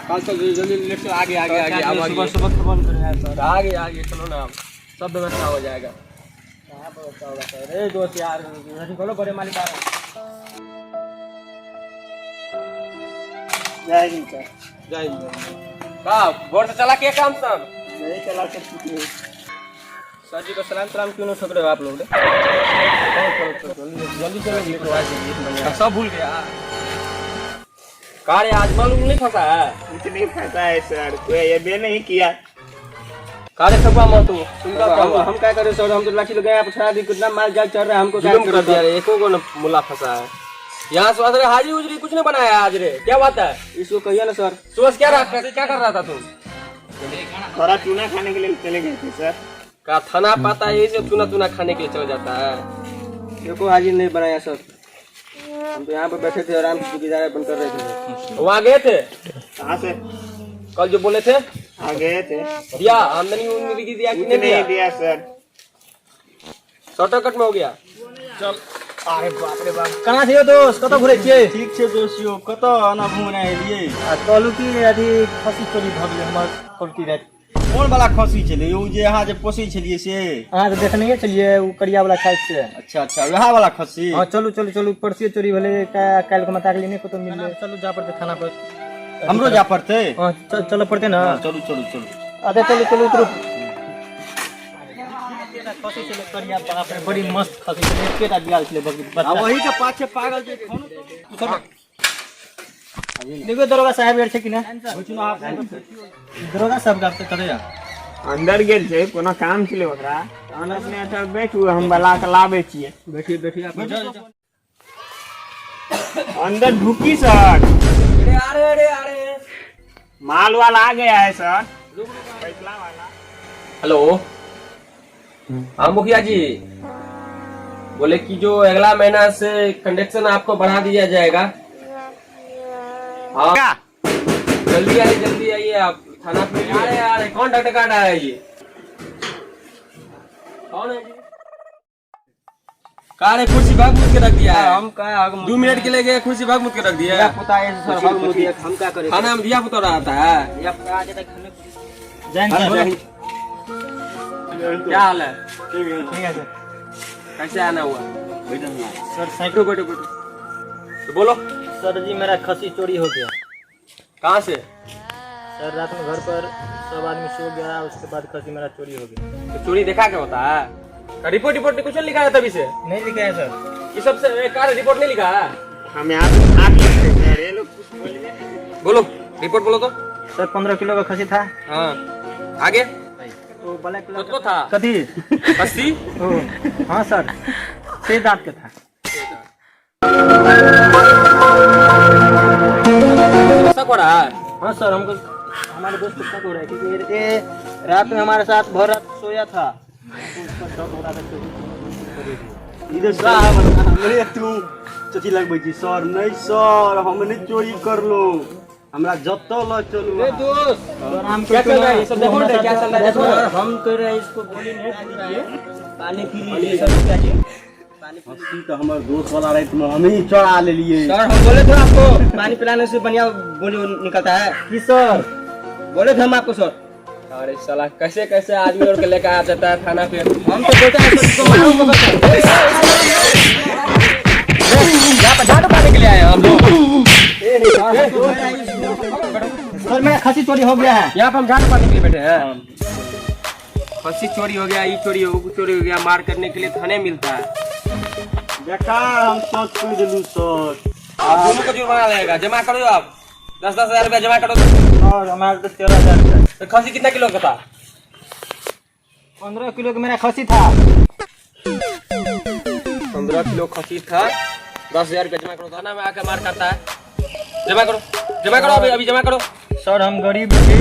कल चल जल्दी लेट चल आगे आगे आगे अब सुबह सुबह फोन कर यार सर। आगे आगे चलो ना सब व्यवस्था हो जाएगा। कहाँ व्यवस्था होगा सर? ए दोस्त यार नहीं खोलो, बड़े मालिक आ रहे हैं। जय हिंद सर। जय हिंद। का बोर्ड से चला के काम सब नहीं चला सकती। सर जी को सलाम सलाम क्यों नहीं ठोक रहे हो आप लोग? जल्दी चलो सब भूल गया। कार आज मालूम नहीं फंसा है? कुछ नहीं फंसा है सर, कोई ये बे नहीं किया। कारे सबका मत हो हम क्या करें सर? हम तो लाठी लगाए आप छड़ा दी, कितना माल जाल चल रहा है, हमको क्या कर दिया रे। एको को मुला फंसा है यहाँ। सुबह रे हाजी उजरी कुछ नहीं बनाया आज रे, क्या बात है? इसको कहिए ना सर। सुबह क्या कर रहा था तुम? थोड़ा चूना खाने के लिए चले गए थे सर। का थाना पाता है इसे चूना चूना खाने के लिए चला जाता है। देखो हाजिर नहीं बनाया सर, हम तो यहाँ पे बैठे थे आराम से गुजारा बंद कर रहे थे। वहाँ गए थे? कहाँ से? कल जो बोले थे आ गए थे। दिया आमदनी उमदनी दिया कि नहीं दिया सर? शॉर्टकट में हो गया। चल अरे बाप रे बाप, कहाँ से हो दोस्त? कत घुरे छिए? ठीक छे दोस्तियों, कत ना घूमने एलिए? आ कहलू की अथी खसी चोरी भ गेलै हमर कलकी रात। कौन वाला खसी छले? ओ जे अहाँ जे पोसै छलिए से? अहाँ तो देखने के चलिए उ करिया वाला साइड से। अच्छा अच्छा, वहा वाला खसी। हां चलू चलू चलू, परसी चोरी भेले काल के मता के लिए को तो मिल। चलू जा पड़ते थाना पर। हमरो जा पड़ते? हां चलो पड़ते ना। चलू चलू चलू। अरे चलू चलू उतरो। खसी चले करिया बाप रे, बड़ी मस्त खसी छले, एकेटा बियाल छले बच्चा। वही के पाछे पागल जे फोन देखो दरोगा साहब यार छे कि ना? बुझनु आप दरोगा साहब गाते करे या अंदर गेल छे, कोनो काम छले ओकरा। अनस में अच्छा बैठू, हम बला के लाबे छिए। बैठिए बैठिए आप अंदर ढुकी सर। अरे माल वाला आ गया है सर, पैसला वाला। हेलो हाँ मुखिया जी, बोले कि जो अगला महीना से कंडक्शन आपको बढ़ा दिया जाएगा। हाँ जल्दी आइए आप थाना पे। अरे कौन डॉक्टर कार्ड आया ये? कौन है? कार है कुर्सी भाग मुझ के रख दिया है। हम का 2 मिनट के लिए गए, कुर्सी भाग मुझ के रख दिया है। पता है सर, भाग मुझ हम क्या करें? खाना हम दिया पुतो रहता है। या आज तक खाने क्या हाल है? ठीक है सर। कैसे आना हुआ? सर साइकिल बैठो तो बोलो। सर जी मेरा खसी चोरी हो गया। कहाँ से? सर रात में घर पर सब आदमी सो गया, उसके बाद खसी मेरा चोरी हो गया। तो चोरी देखा क्या होता है? रिपोर्ट कुछ नहीं लिखा है तभी से? नहीं लिखा है सर। ये सबसे कार रिपोर्ट नहीं लिखा है? हम यहाँ पे आप लिखते हैं, ये लोग कुछ बोलिए। बोलो रिपोर्ट बोलो तो। सर 15 किलो का खसी था। हाँ आगे तो ब्लैक कलर को था कथी? खस्सी? हाँ सर, से दांत का था। शक हो रहा है? हाँ सर, हमको हमारे दोस्त को शक हो रहा है क्योंकि ये रात में हमारे साथ भर रात सोया था। इधर साहब तू चची लगबै छी सर? नहीं सर, हमने चोरी कर लो, हमरा जत्तो ल चलू। ए दोस्त क्या चल रहा है ये सब? देखो ना क्या चल रहा है। देखो हम कह रहे हैं इसको गोली नहीं दीजिए, पानी पी लीजिए सर। क्या जी पानी तो हमारे दोस्त वाला रात में हम ही चढ़ा ले लिए सर। हम बोले थे आपको पानी पिलाने से बढ़िया गोली निकलता है कि सर? बोले थे हम आपको सर। अरे साला कैसे कैसे आदमी और के लेकर आ जाता है थाना पे। हम तो बोलते हैं इसको मारो यहाँ पर झाड़ू पाने के लिए आए हम लोग। सर मेरा खसी चोरी हो गया है। यहाँ पर हम झाड़ू पाने के लिए बैठे हैं। खसी चोरी हो गया, ये चोरी हो गया, मार करने के लिए थाने मिलता है। बेकार हम सोच कर दिलू सर। आप दोनों को जुर्माना लगेगा, जमा करो आप 10-10 हजार रुपया जमा करो। और हमारे तो 13,000। तो खसी कितना किलो का था? 15 किलो का मेरा खसी था। 15 किलो खसी था, 10,000 रुपया जमा करो। थाना में आकर मार करता है। जमा करो अभी जमा करो। सर हम गरीब थे।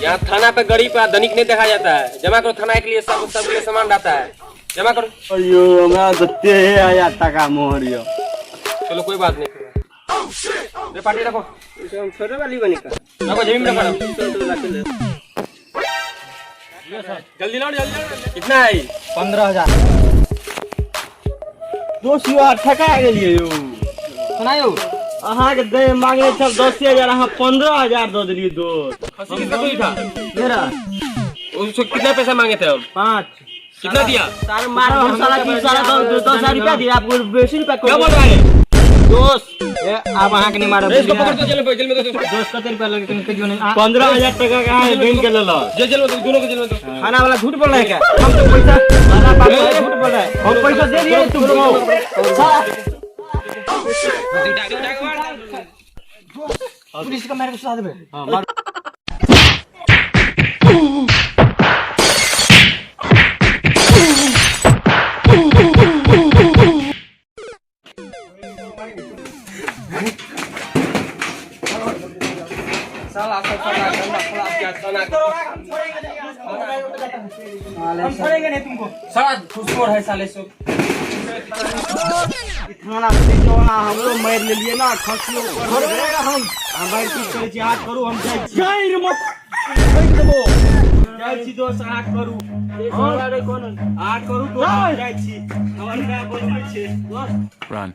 यहाँ थाना पे गरीब का धनिक नहीं देखा जाता है। जमा करो, थाना के लिए सब के लिए सामान रहता है। जमा करो। अयो हमरा दत्ते है आया टका मोहरियो। चलो कोई बात नहीं, ये पार्टी रखो। इसे हम छोटे वाली बनी का रखो, जमीन में रखो। जल्दी लो कितना है? 15,000। दोस्त ठका गेलिए यो सुनायो। अहाँ के दे मांगने छल 10,000 अहाँ 15,000 दे दिलिए दोस्त। खसी किसका कोई था? मेरा उसको कितना पैसा मांगे थे हम? 5। कितना दिया? सारे मारो हम साला 10,000 रुपया दिया आपको बेसी रुपया क्या बोल रहा है दोस्त। आप अहाँ के नहीं मारो इसको पकड़ तो जेल में जेल में दो दोस्त कते रुपया लगे तुम क्यों नहीं 15,000 टका का है बैंक के ले लो जेल में दो दोनों को जेल में दो। खाना वाला झूठ बोल रहा है क्या? हम तो पैसा खाना बाप वाला झूठ बोल रहा है। हम पैसा दे दिए तुमको। पुलिस का मेरे को साथ में हां मार साला क्या हम छोड़ेंगे नहीं तुमको। साला घुसखोर है साले सब। इतना से जो हम लोग मार ले लिए ना खसियो छोड़ देगा हम भाई की करे छी हाथ करू हम जाई रे मत फेंक देबो जाई छी दोस्त हाथ करू और अरे कोन हाथ करू तो जाई छी हमर का बोलै छै दोस्त रन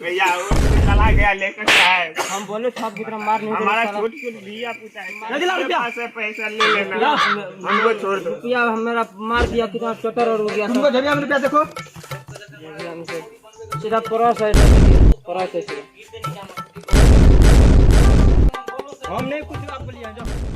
भैया चला गया लेकर है। हम बोले सब की तरह मार नहीं हमारा छोट के दिया पूछा है से पैसा ले लेना हमको छोड़ दो रुपया मेरा मार दिया कितना चटर और हो गया तुमको झरिया में रुपया देखो सीधा परस है परस है हम नहीं कुछ आप बोलिए जाओ।